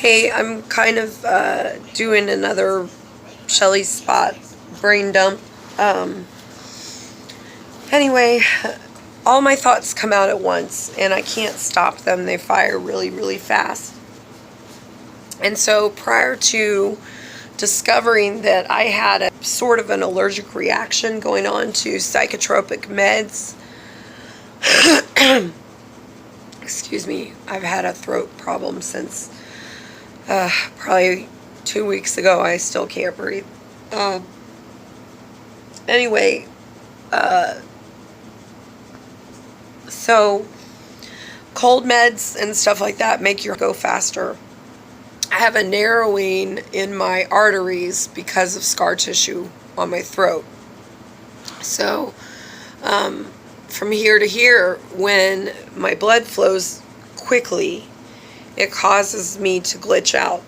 Hey, I'm kind of doing another Shelly Spot brain dump. Um, anyway, all my thoughts come out at once, and I can't stop them. They fire really, really fast. And so prior to discovering that I had a sort of an allergic reaction going on to psychotropic meds, excuse me, I've had a throat problem since probably 2 weeks ago. I still can't breathe. Anyway, so cold meds and stuff like that make you go faster. I have a narrowing in my arteries because of scar tissue on my throat. So from here to here, when my blood flows quickly, it causes me to glitch out,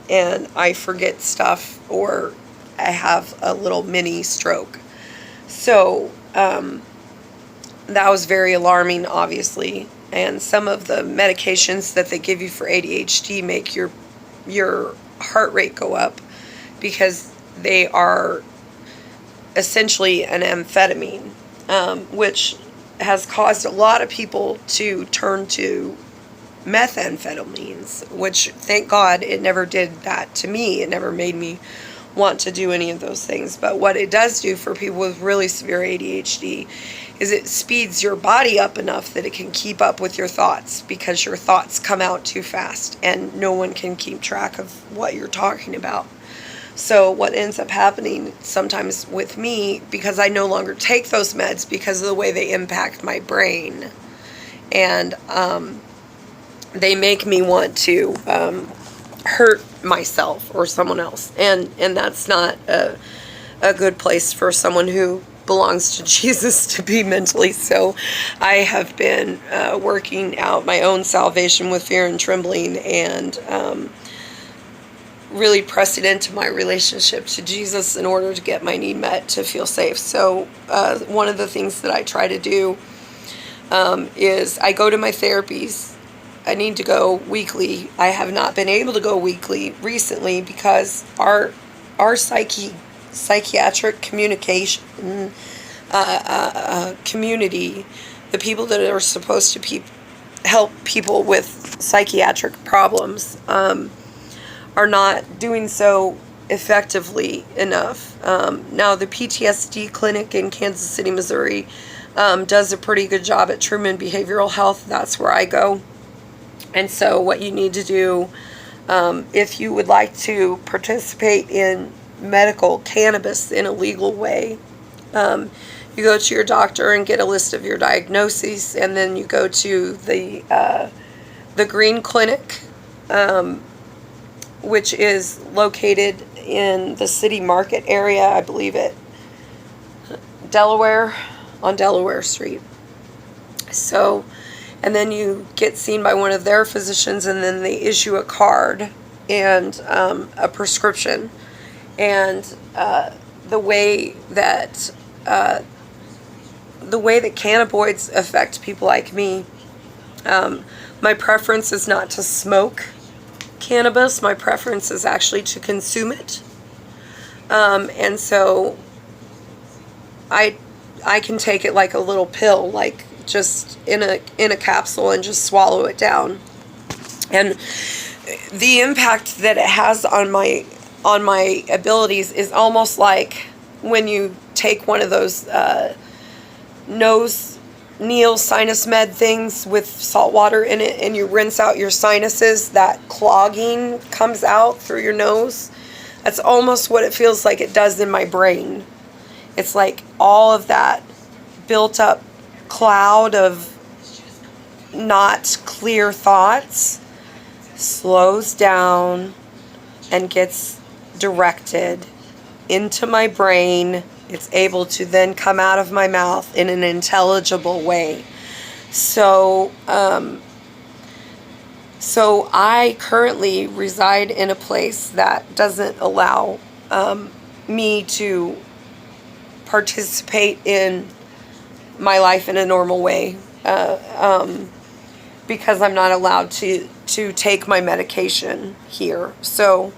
and I forget stuff, or I have a little mini stroke. So that was very alarming, obviously. And some of the medications that they give you for ADHD make your heart rate go up because they are essentially an amphetamine, which has caused a lot of people to turn to methamphetamines, which, thank God, it never did that to me. It never made me want to do any of those things. But what it does do for people with really severe ADHD is it speeds your body up enough that it can keep up with your thoughts, because your thoughts come out too fast and no one can keep track of what you're talking about. So what ends up happening sometimes with me, because I no longer take those meds because of the way they impact my brain, and they make me want to hurt myself or someone else, and that's not a good place for someone who belongs to Jesus to be mentally. So I have been working out my own salvation with fear and trembling, and really pressing into my relationship to Jesus in order to get my need met, to feel safe. So one of the things that I try to do is I go to my therapies. I need to go weekly. I have not been able to go weekly recently because our psychiatric communication community, the people that are supposed to help people with psychiatric problems, are not doing so effectively enough. Now, the PTSD clinic in Kansas City, Missouri, does a pretty good job at Truman Behavioral Health. That's where I go. And so what you need to do, if you would like to participate in medical cannabis in a legal way, you go to your doctor and get a list of your diagnoses, and then you go to the Green Clinic, which is located in the City Market area, I believe it, Delaware, on Delaware Street. So, and then you get seen by one of their physicians, and then they issue a card and a prescription. And the way that cannabinoids affect people like me, my preference is not to smoke cannabis. My preference is actually to consume it. And so I can take it like a little pill, like just in a capsule, and just swallow it down. And the impact that it has on my abilities is almost like when you take one of those nose Neil sinus med things with salt water in it, and you rinse out your sinuses. That clogging comes out through your nose. That's almost what it feels like it does in my brain. It's like all of that built up cloud of not clear thoughts slows down and gets directed into my brain. It's able to then come out of my mouth in an intelligible way. So I currently reside in a place that doesn't allow me to participate in my life in a normal way. because I'm not allowed to take my medication here. So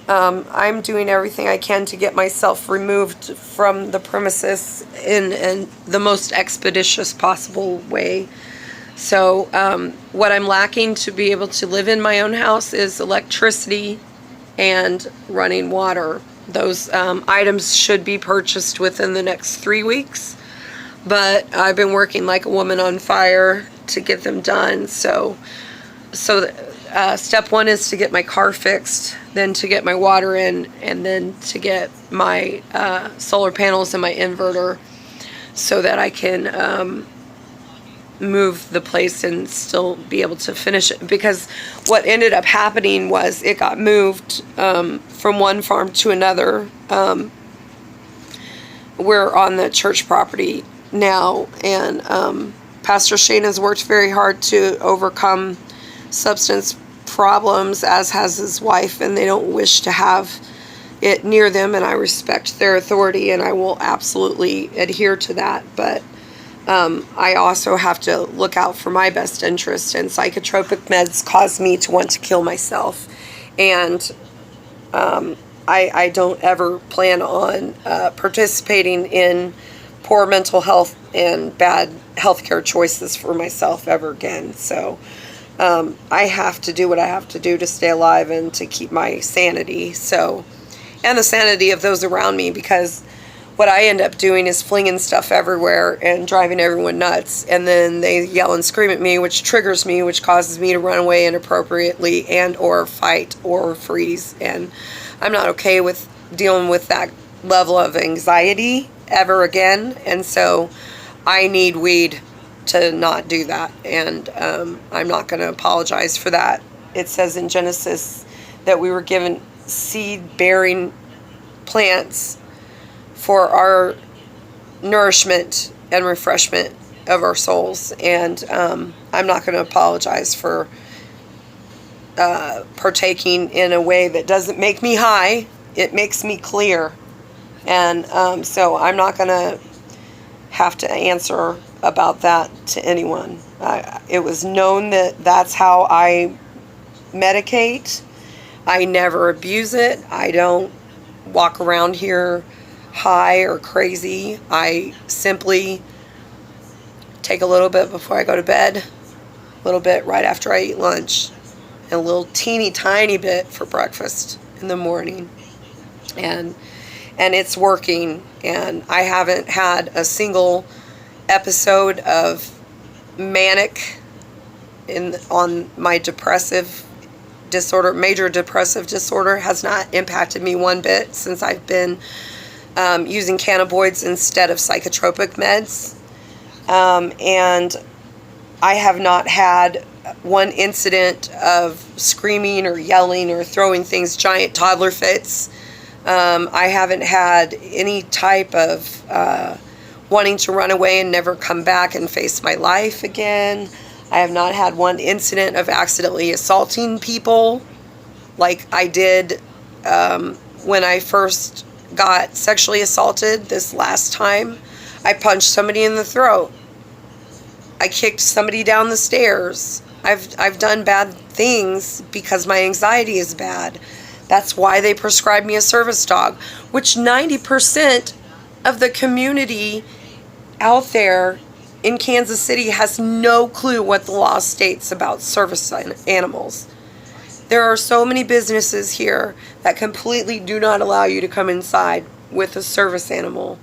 I'm doing everything I can to get myself removed from the premises in the most expeditious possible way. So what I'm lacking to be able to live in my own house is electricity and running water. Those items should be purchased within the next 3 weeks, but I've been working like a woman on fire to get them done. So step one is to get my car fixed, then to get my water in, and then to get my solar panels and my inverter so that I can move the place and still be able to finish it. Because what ended up happening was it got moved from one farm to another. We're on the church property now, and Pastor Shane has worked very hard to overcome substance problems, as has his wife, and they don't wish to have it near them, and I respect their authority and I will absolutely adhere to that. But I also have to look out for my best interest, and psychotropic meds cause me to want to kill myself. And I don't ever plan on participating in poor mental health and bad healthcare choices for myself ever again. So I have to do what I have to do to stay alive and to keep my sanity. So, and the sanity of those around me, because what I end up doing is flinging stuff everywhere and driving everyone nuts, and then they yell and scream at me, which triggers me, which causes me to run away inappropriately and or fight or freeze. And I'm not okay with dealing with that level of anxiety ever again. And so I need weed to not do that, and I'm not going to apologize for that. It says in Genesis that we were given seed-bearing plants for our nourishment and refreshment of our souls, and I'm not going to apologize for partaking in a way that doesn't make me high. It makes me clear, and so I'm not going to have to answer about that to anyone. It was known that that's how I medicate. I never abuse it. I don't walk around here high or crazy. I simply take a little bit before I go to bed, a little bit right after I eat lunch, and a little teeny tiny bit for breakfast in the morning. And it's working, and I haven't had a single episode of manic on my depressive disorder. Major depressive disorder has not impacted me one bit since I've been using cannabinoids instead of psychotropic meds, and I have not had one incident of screaming or yelling or throwing things, giant toddler fits. I haven't had any type of wanting to run away and never come back and face my life again. I have not had one incident of accidentally assaulting people like I did when I first got sexually assaulted this last time. I punched somebody in the throat. I kicked somebody down the stairs. I've done bad things because my anxiety is bad. That's why they prescribed me a service dog, which 90% of the community out there in Kansas City has no clue what the law states about service animals. There are so many businesses here that completely do not allow you to come inside with a service animal,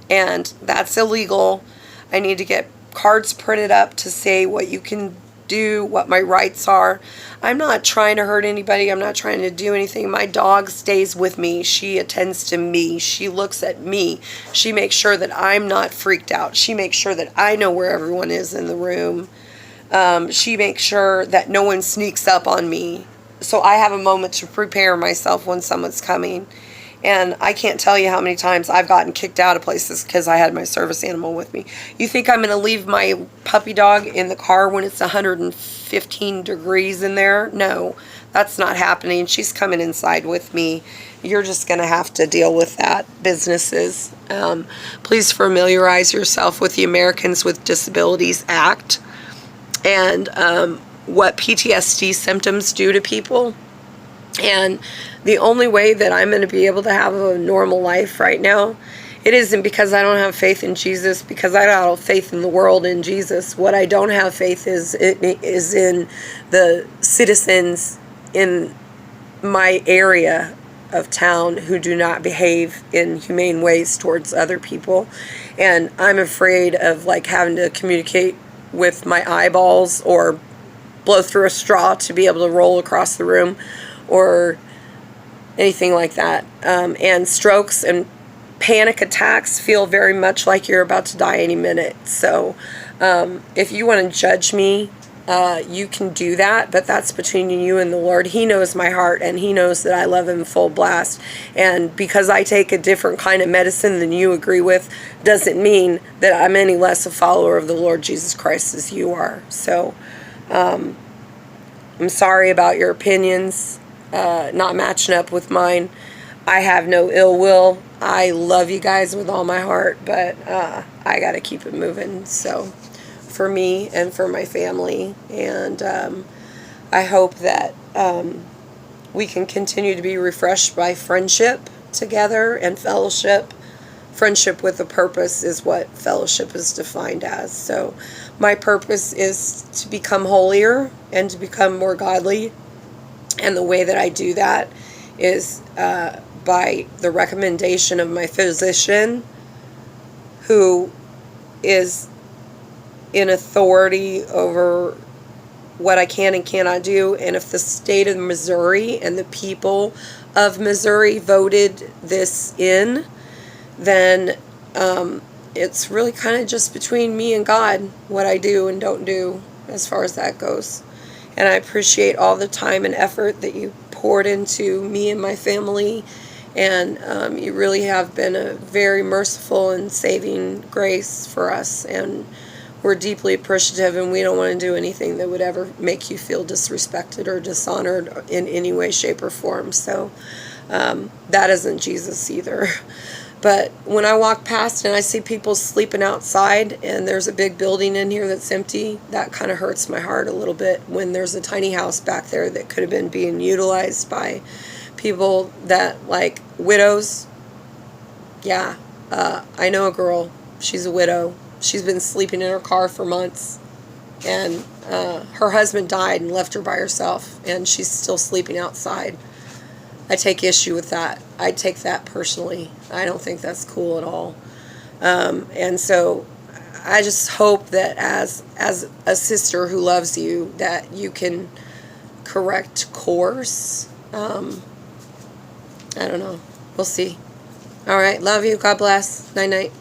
and that's illegal. I need to get cards printed up to say what you can do, what my rights are. I'm not trying to hurt anybody. I'm not trying to do anything. My dog stays with me. She attends to me. She looks at me. She makes sure that I'm not freaked out. She makes sure that I know where everyone is in the room. She makes sure that no one sneaks up on me. So I have a moment to prepare myself when someone's coming. And I can't tell you how many times I've gotten kicked out of places because I had my service animal with me. You think I'm going to leave my puppy dog in the car when it's 115 degrees in there? No, that's not happening. She's coming inside with me. You're just going to have to deal with that, businesses. Please familiarize yourself with the Americans with Disabilities Act. and what PTSD symptoms do to people. And the only way that I'm going to be able to have a normal life right now, it isn't because I don't have faith in Jesus, because I got faith in the world in Jesus. What I don't have faith is in the citizens in my area of town who do not behave in humane ways towards other people. And I'm afraid of like having to communicate with my eyeballs or blow through a straw to be able to roll across the room or anything like that. And strokes and panic attacks feel very much like you're about to die any minute. So if you want to judge me, you can do that, but that's between you and the Lord. He knows my heart, and He knows that I love Him full blast. And because I take a different kind of medicine than you agree with, doesn't mean that I'm any less a follower of the Lord Jesus Christ as you are. So I'm sorry about your opinions not matching up with mine. I have no ill will. I love you guys with all my heart, but I got to keep it moving. So for me and for my family, and I hope that we can continue to be refreshed by friendship together and fellowship. Friendship with a purpose is what fellowship is defined as. So my purpose is to become holier and to become more godly, and the way that I do that is by the recommendation of my physician, who is in authority over what I can and cannot do. And if the state of Missouri and the people of Missouri voted this in, then it's really kind of just between me and God what I do and don't do as far as that goes. And I appreciate all the time and effort that you poured into me and my family. And you really have been a very merciful and saving grace for us. And we're deeply appreciative, and we don't want to do anything that would ever make you feel disrespected or dishonored in any way, shape, or form. So that isn't Jesus either. But when I walk past and I see people sleeping outside and there's a big building in here that's empty, that kind of hurts my heart a little bit, when there's a tiny house back there that could have been being utilized by people that, like, widows. Yeah, I know a girl. She's a widow. She's been sleeping in her car for months, and her husband died and left her by herself, and she's still sleeping outside. I take issue with that. I take that personally. I don't think that's cool at all. And so I just hope that as a sister who loves you, that you can correct course. I don't know. We'll see. All right. Love you. God bless. Night night.